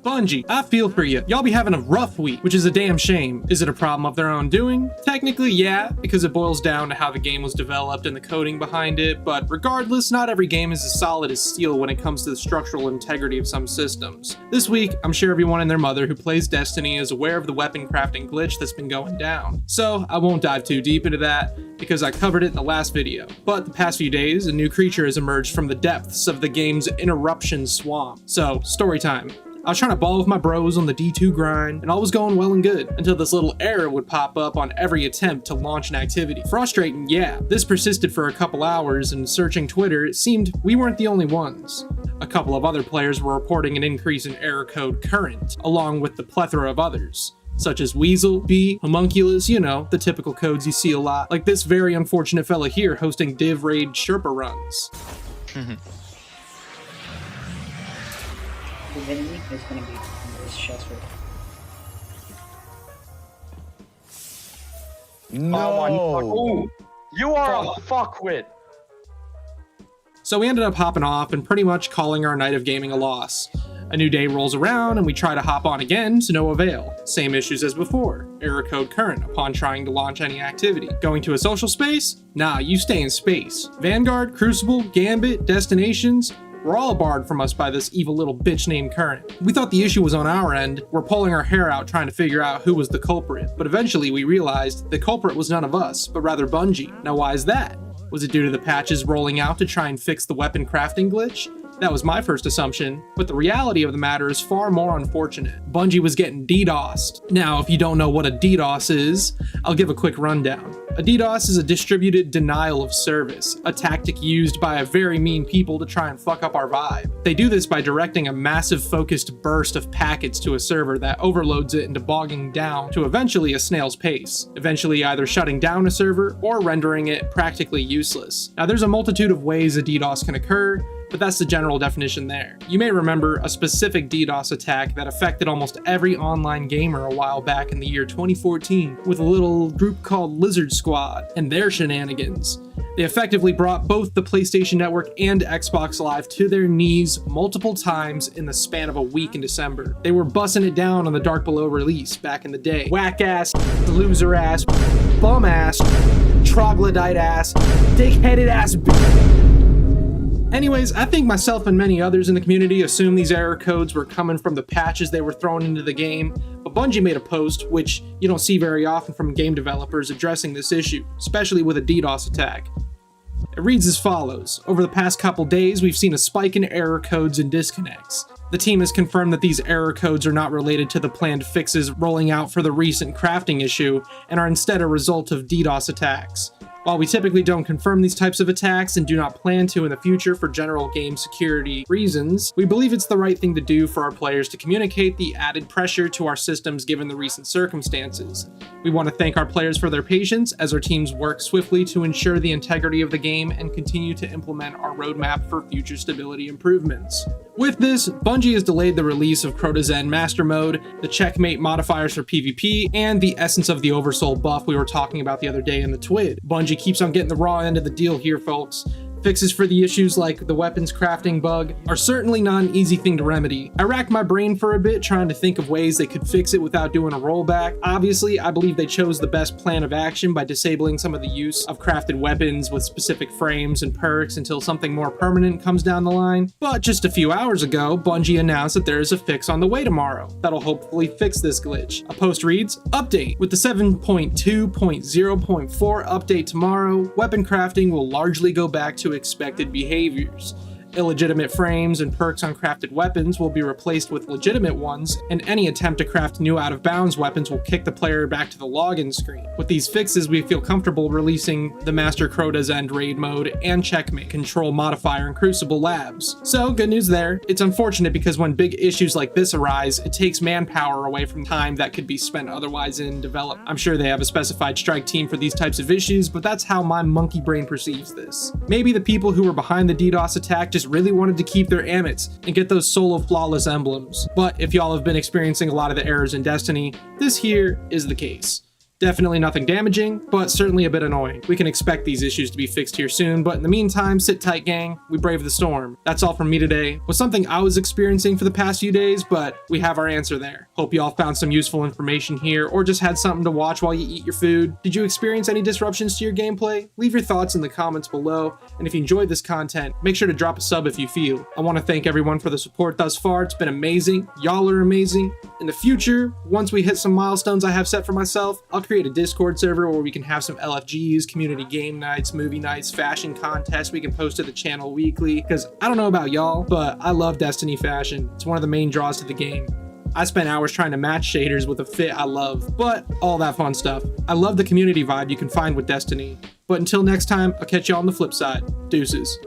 Bungie, I feel for you. Y'all be having a rough week, which is a damn shame. Is it a problem of their own doing? Technically, yeah, because it boils down to how the game was developed and the coding behind it, but regardless, not every game is as solid as steel when it comes to the structural integrity of some systems. This week, I'm sure everyone and their mother who plays Destiny is aware of the weapon crafting glitch that's been going down. So, I won't dive too deep into that, because I covered it in the last video. But the past few days, a new creature has emerged from the depths of the game's interruption swamp. So, story time. I was trying to ball with my bros on the D2 grind, and all was going well and good, until this little error would pop up on every attempt to launch an activity. Frustrating, yeah. This persisted for a couple hours, and searching Twitter, it seemed we weren't the only ones. A couple of other players were reporting an increase in error code currant, along with the plethora of others, such as Weasel, Bee, Homunculus, you know, the typical codes you see a lot, like this very unfortunate fella here hosting div raid Sherpa runs. The enemy is going to be in this chest right No! Oh, you are a fuckwit! So we ended up hopping off and pretty much calling our night of gaming a loss. A new day rolls around and we try to hop on again to no avail. Same issues as before. Error code current upon trying to launch any activity. Going to a social space? Nah, you stay in space. Vanguard, Crucible, Gambit, Destinations, were all barred from us by this evil little bitch named Current. We thought the issue was on our end. We're pulling our hair out trying to figure out who was the culprit, but eventually we realized the culprit was none of us, but rather Bungie. Now why is that? Was it due to the patches rolling out to try and fix the weapon crafting glitch? That was my first assumption, but the reality of the matter is far more unfortunate. Bungie was getting DDoSed. Now, if you don't know what a DDoS is, I'll give a quick rundown. A DDoS is a distributed denial of service, a tactic used by a very mean people to try and fuck up our vibe. They do this by directing a massive focused burst of packets to a server that overloads it into bogging down to eventually a snail's pace, eventually either shutting down a server or rendering it practically useless. Now, there's a multitude of ways a DDoS can occur, but that's the general definition there. You may remember a specific DDoS attack that affected almost every online gamer a while back in the year 2014 with a little group called Lizard Squad and their shenanigans. They effectively brought both the PlayStation Network and Xbox Live to their knees multiple times in the span of a week in December. They were bussing it down on the Dark Below release back in the day. Whack ass, loser ass, bum ass, troglodyte ass, dick-headed ass. Anyways, I think myself and many others in the community assumed these error codes were coming from the patches they were throwing into the game, but Bungie made a post, which you don't see very often from game developers addressing this issue, especially with a DDoS attack. It reads as follows: over the past couple days, we've seen a spike in error codes and disconnects. The team has confirmed that these error codes are not related to the planned fixes rolling out for the recent crafting issue, and are instead a result of DDoS attacks. While we typically don't confirm these types of attacks and do not plan to in the future for general game security reasons, we believe it's the right thing to do for our players to communicate the added pressure to our systems given the recent circumstances. We want to thank our players for their patience as our teams work swiftly to ensure the integrity of the game and continue to implement our roadmap for future stability improvements. With this, Bungie has delayed the release of Crotasend Master Mode, the Checkmate modifiers for PvP, and the Essence of the Oversoul buff we were talking about the other day in the TWID. Bungie keeps on getting the raw end of the deal here, folks. Fixes for the issues like the weapons crafting bug are certainly not an easy thing to remedy. I racked my brain for a bit trying to think of ways they could fix it without doing a rollback. Obviously, I believe they chose the best plan of action by disabling some of the use of crafted weapons with specific frames and perks until something more permanent comes down the line. But just a few hours ago, Bungie announced that there is a fix on the way tomorrow that'll hopefully fix this glitch. A post reads, "Update. With the 7.2.0.4 update tomorrow, weapon crafting will largely go back to expected behaviors. Illegitimate frames and perks on crafted weapons will be replaced with legitimate ones, and any attempt to craft new out-of-bounds weapons will kick the player back to the login screen. With these fixes, we feel comfortable releasing the Master Crotasend raid mode and Checkmate control modifier in Crucible Labs." So, good news there. It's unfortunate because when big issues like this arise, it takes manpower away from time that could be spent otherwise in development. I'm sure they have a specified strike team for these types of issues, but that's how my monkey brain perceives this. Maybe the people who were behind the DDoS attack just really wanted to keep their ammits and get those solo flawless emblems. But if y'all have been experiencing a lot of the errors in Destiny, this here is the case. Definitely nothing damaging, but certainly a bit annoying. We can expect these issues to be fixed here soon, but in the meantime, sit tight gang, we brave the storm. That's all from me today. Was something I was experiencing for the past few days, but we have our answer there. Hope you all found some useful information here, or just had something to watch while you eat your food. Did you experience any disruptions to your gameplay? Leave your thoughts in the comments below, and if you enjoyed this content, make sure to drop a sub if you feel. I want to thank everyone for the support thus far. It's been amazing. Y'all are amazing. In the future, once we hit some milestones I have set for myself, I'll create a Discord server where we can have some LFGs, community game nights, movie nights, fashion contests we can post to the channel weekly, because I don't know about y'all, but I love Destiny fashion. It's one of the main draws to the game. I spent hours trying to match shaders with a fit I love, but all that fun stuff. I love the community vibe you can find with Destiny. But until next time, I'll catch you all on the flip side. Deuces.